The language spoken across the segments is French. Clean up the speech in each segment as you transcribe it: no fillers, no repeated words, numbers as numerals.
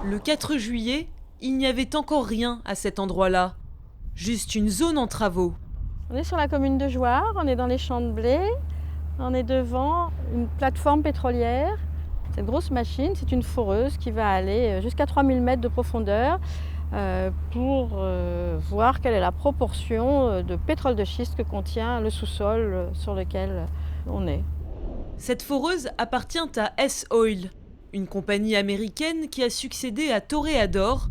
Le 4 juillet, il n'y avait encore rien à cet endroit-là. Juste une zone en travaux. On est sur la commune de Jouarre, on est dans les champs de blé. On est devant une plateforme pétrolière. Cette grosse machine, c'est une foreuse qui va aller jusqu'à 3000 mètres de profondeur pour voir quelle est la proportion de pétrole de schiste que contient le sous-sol sur lequel on est. Cette foreuse appartient à S-Oil, une compagnie américaine qui a succédé à Toreador,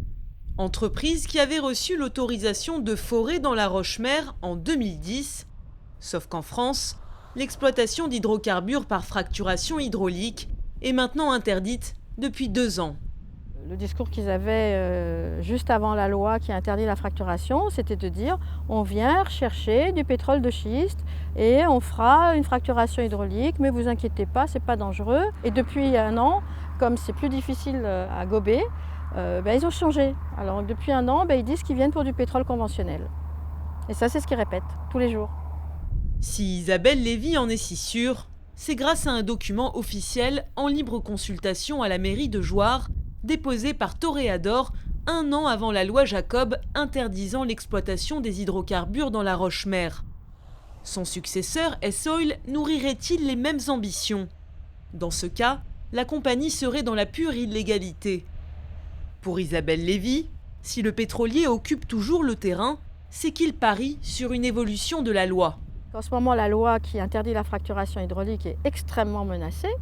entreprise qui avait reçu l'autorisation de forer dans la Roche-Mère en 2010. Sauf qu'en France, l'exploitation d'hydrocarbures par fracturation hydraulique est maintenant interdite depuis 2 ans. Le discours qu'ils avaient juste avant la loi qui interdit la fracturation, c'était de dire on vient rechercher du pétrole de schiste et on fera une fracturation hydraulique, mais vous inquiétez pas, c'est pas dangereux. Et depuis 1 an, comme c'est plus difficile à gober, ils ont changé. Alors depuis 1 an, ils disent qu'ils viennent pour du pétrole conventionnel. Et ça, c'est ce qu'ils répètent tous les jours. Si Isabelle Lévy en est si sûre, c'est grâce à un document officiel en libre consultation à la mairie de Jouarre, déposé par Toreador 1 an avant la loi Jacob interdisant l'exploitation des hydrocarbures dans la Roche-Mère. Son successeur, S-Oil, nourrirait-il les mêmes ambitions? Dans ce cas, la compagnie serait dans la pure illégalité. Pour Isabelle Lévy, si le pétrolier occupe toujours le terrain, c'est qu'il parie sur une évolution de la loi. En ce moment, la loi qui interdit la fracturation hydraulique est extrêmement menacée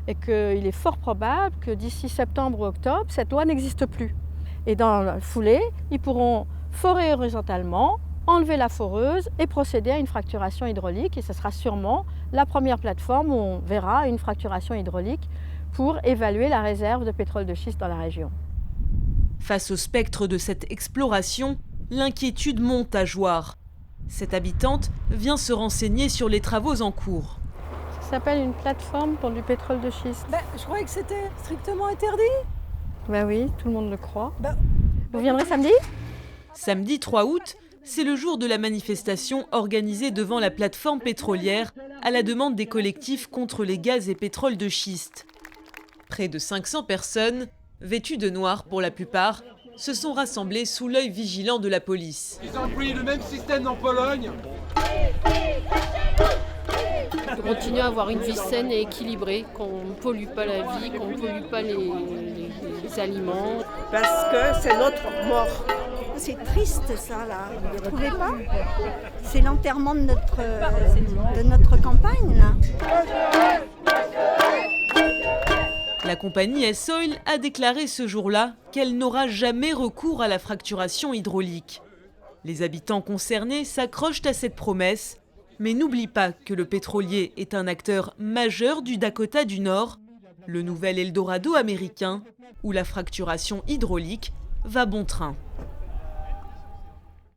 et qu'il est fort probable que d'ici septembre ou octobre, cette loi n'existe plus. Et dans la foulée, ils pourront forer horizontalement, enlever la foreuse et procéder à une fracturation hydraulique. Et ce sera sûrement la première plateforme où on verra une fracturation hydraulique pour évaluer la réserve de pétrole de schiste dans la région. Face au spectre de cette exploration, l'inquiétude monte à Jouarre. Cette habitante vient se renseigner sur les travaux en cours. Ça s'appelle une plateforme pour du pétrole de schiste. Je croyais que c'était strictement interdit. Oui, tout le monde le croit. Vous viendrez samedi ? Samedi 3 août, c'est le jour de la manifestation organisée devant la plateforme pétrolière à la demande des collectifs contre les gaz et pétroles de schiste. Près de 500 personnes, vêtues de noir pour la plupart, se sont rassemblées sous l'œil vigilant de la police. Ils ont employé le même système en Pologne. De continuer à avoir une vie saine et équilibrée, qu'on ne pollue pas la vie, qu'on ne pollue pas les aliments. Parce que c'est notre mort. C'est triste ça là, vous ne trouvez pas? C'est l'enterrement de notre campagne là. La compagnie S-Oil a déclaré ce jour-là qu'elle n'aura jamais recours à la fracturation hydraulique. Les habitants concernés s'accrochent à cette promesse, mais n'oublient pas que le pétrolier est un acteur majeur du Dakota du Nord, le nouvel Eldorado américain, où la fracturation hydraulique va bon train.